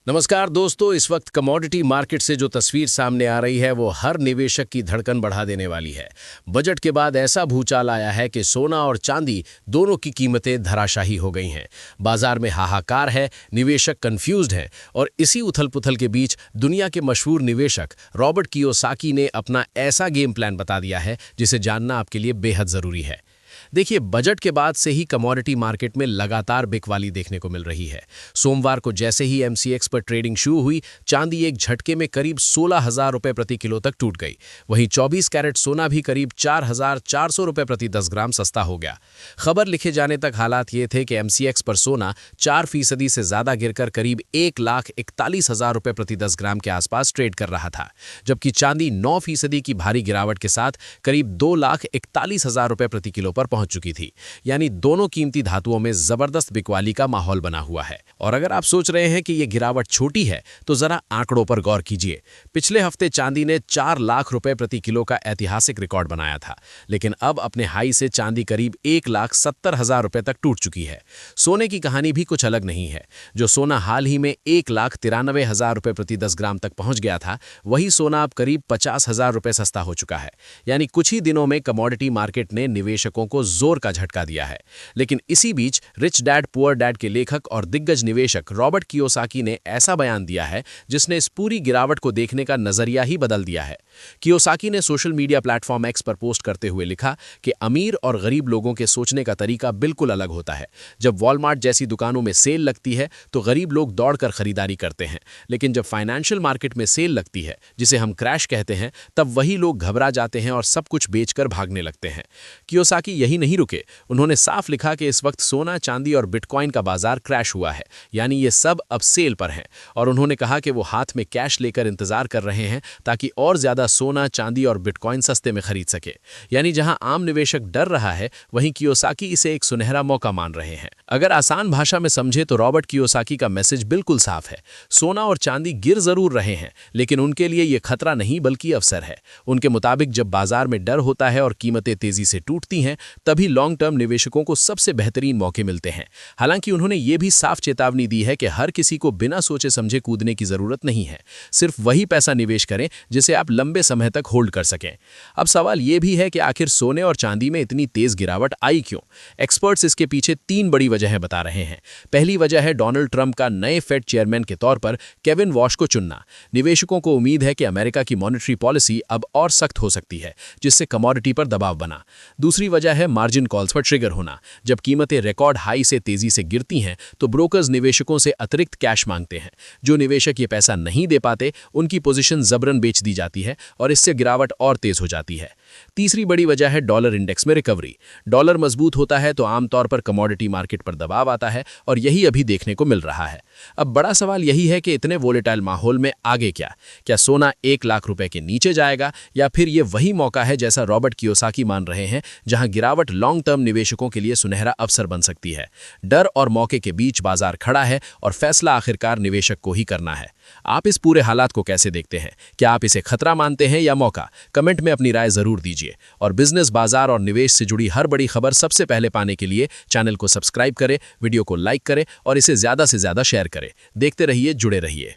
नमस्कार दोस्तों, इस वक्त कमोडिटी मार्केट से जो तस्वीर सामने आ रही है वो हर निवेशक की धड़कन बढ़ा देने वाली है। बजट के बाद ऐसा भूचाल आया है कि सोना और चांदी दोनों की कीमतें धराशायी हो गई हैं। बाजार में हाहाकार है, निवेशक कंफ्यूज्ड हैं और इसी उथल-पुथल के बीच दुनिया के मशहूर निवेशक रॉबर्ट कियोसाकी ने अपना ऐसा गेम प्लान बता दिया है जिसे जानना आपके लिए बेहद ज़रूरी है। देखिए, बजट के बाद से ही कमोडिटी मार्केट में लगातार बिकवाली देखने को मिल रही है। सोमवार को जैसे ही एमसीएक्स पर ट्रेडिंग शुरू हुई, चांदी एक झटके में करीब 16,000 रुपए प्रति किलो तक टूट गई। वहीं 24 कैरेट सोना भी करीब 4,400 रुपए प्रति 10 ग्राम सस्ता हो गया। खबर लिखे जाने तक हालात ये थे कि एमसीएक्स पर सोना 4% से ज्यादा गिरकर करीब 1,41,000 रुपए प्रति 10 ग्राम के आसपास ट्रेड कर रहा था, जबकि चांदी 9% की भारी गिरावट के साथ करीब 2,41,000 रुपए प्रति किलो पर पहुंच चुकी थी। यानी दोनों कीमती धातुओं में जबरदस्त बिकवाली का माहौल बना हुआ है। और अगर आप सोच रहे हैं कि यह गिरावट छोटी है, तो जरा आंकड़ों पर गौर कीजिए। पिछले हफ्ते चांदी ने 4 लाख रुपए प्रति किलो का ऐतिहासिक रिकॉर्ड बनाया था, लेकिन अब अपने हाई से चांदी करीब 1,70,000 रुपए तक टूट चुकी है। सोने की कहानी भी कुछ अलग नहीं है। जो सोना हाल ही में 1,93,000 रुपए प्रति 10 ग्राम तक पहुंच गया था, वही सोना अब करीब 50,000 रुपए सस्ता हो चुका है। यानी कुछ ही दिनों में कमोडिटी मार्केट ने निवेशकों को जोर का झटका दिया है। लेकिन इसी बीच रिच डैड पुअर डैड के लेखक और दिग्गज निवेशक रॉबर्ट कियोसाकी ने ऐसा बयान दिया है जिसने इस पूरी गिरावट को देखने का नजरिया ही बदल दिया है। कियोसाकी ने सोशल मीडिया प्लेटफॉर्म एक्स पर पोस्ट करते हुए लिखा कि अमीर और गरीब लोगों के सोचने का तरीका बिल्कुल अलग होता है। जब वॉलमार्ट जैसी दुकानों में सेल लगती है तो गरीब लोग दौड़कर खरीदारी करते हैं, लेकिन जब फाइनेंशियल मार्केट में सेल लगती है, जिसे हम क्रैश कहते हैं, तब वही लोग घबरा जाते हैं और सब कुछ बेचकर भागने लगते हैं। कियोसाकी यही नहीं रुके, उन्होंने साफ लिखा कि इस वक्त सोना, चांदी और बिटकॉइन का बाजार क्रैश हुआ है, यानी ये सब अब सेल पर हैं। और उन्होंने कहा कि वो हाथ में कैश लेकर इंतजार कर रहे हैं ताकि और ज्यादा सोना, चांदी और बिटकॉइन सस्ते में खरीद सके। यानी जहां आम निवेशक डर रहा है, वहीं कियोसाकी इसे एक सुनहरा मौका मान रहे हैं। अगर आसान भाषा में समझे तो रॉबर्ट कियोसाकी का मैसेज बिल्कुल साफ है। सोना और चांदी गिर जरूर रहे हैं, लेकिन उनके लिए ये खतरा नहीं बल्कि अवसर है। उनके मुताबिक जब बाजार में डर होता है और कीमतें तेजी से टूटती हैं, तभी लॉन्ग टर्म निवेशकों को सबसे बेहतरीन मौके मिलते हैं। हालांकि उन्होंने ये भी साफ चेतावनी दी है कि हर किसी को बिना सोचे समझे कूदने की जरूरत नहीं है। सिर्फ वही पैसा निवेश करें जिसे आप लंबे समय तक होल्ड कर सकें। अब सवाल यह भी है कि आखिर सोने और चांदी में इतनी तेज गिरावट आई क्यों? एक्सपर्ट्स इसके पीछे 3 बड़ी वजहें बता रहे हैं। पहली वजह है डोनाल्ड ट्रंप का नए फेड चेयरमैन के तौर पर केविन वॉश को चुनना। निवेशकों को उम्मीद है कि अमेरिका की मॉनेटरी पॉलिसी अब और सख्त हो सकती है, जिससे कमोडिटी पर दबाव बना। दूसरी वजह है मार्जिन कॉल्स पर ट्रिगर होना। जब कीमतें रिकॉर्ड हाई से तेजी से गिरती हैं तो ब्रोकर्स निवेशकों से अतिरिक्त कैश मांगते हैं। जो निवेशक ये पैसा नहीं दे पाते, उनकी पोजीशन जबरन बेच दी जाती है और इससे गिरावट और तेज हो जाती है। तीसरी बड़ी वजह है डॉलर इंडेक्स में रिकवरी। डॉलर मजबूत होता है तो आमतौर पर कमोडिटी मार्केट पर दबाव आता है और यही अभी देखने को मिल रहा है। अब बड़ा सवाल यही है कि इतने वोलेटाइल माहौल में आगे क्या? क्या सोना 1 लाख रुपए के नीचे जाएगा, या फिर ये वही मौका है जैसा रॉबर्ट कियोसाकी मान रहे हैं, जहां गिरावट लॉन्ग टर्म निवेशकों के लिए सुनहरा अवसर बन सकती है? डर और मौके के बीच बाजार खड़ा है और फैसला आखिरकार निवेशक को ही करना है। आप इस पूरे हालात को कैसे देखते हैं? क्या आप इसे खतरा मानते हैं या मौका? कमेंट में अपनी राय जरूर दीजिए। और बिजनेस, बाजार और निवेश से जुड़ी हर बड़ी खबर सबसे पहले पाने के लिए चैनल को सब्सक्राइब करें, वीडियो को लाइक करें और इसे ज्यादा से ज्यादा शेयर करें। देखते रहिए, जुड़े रहिए।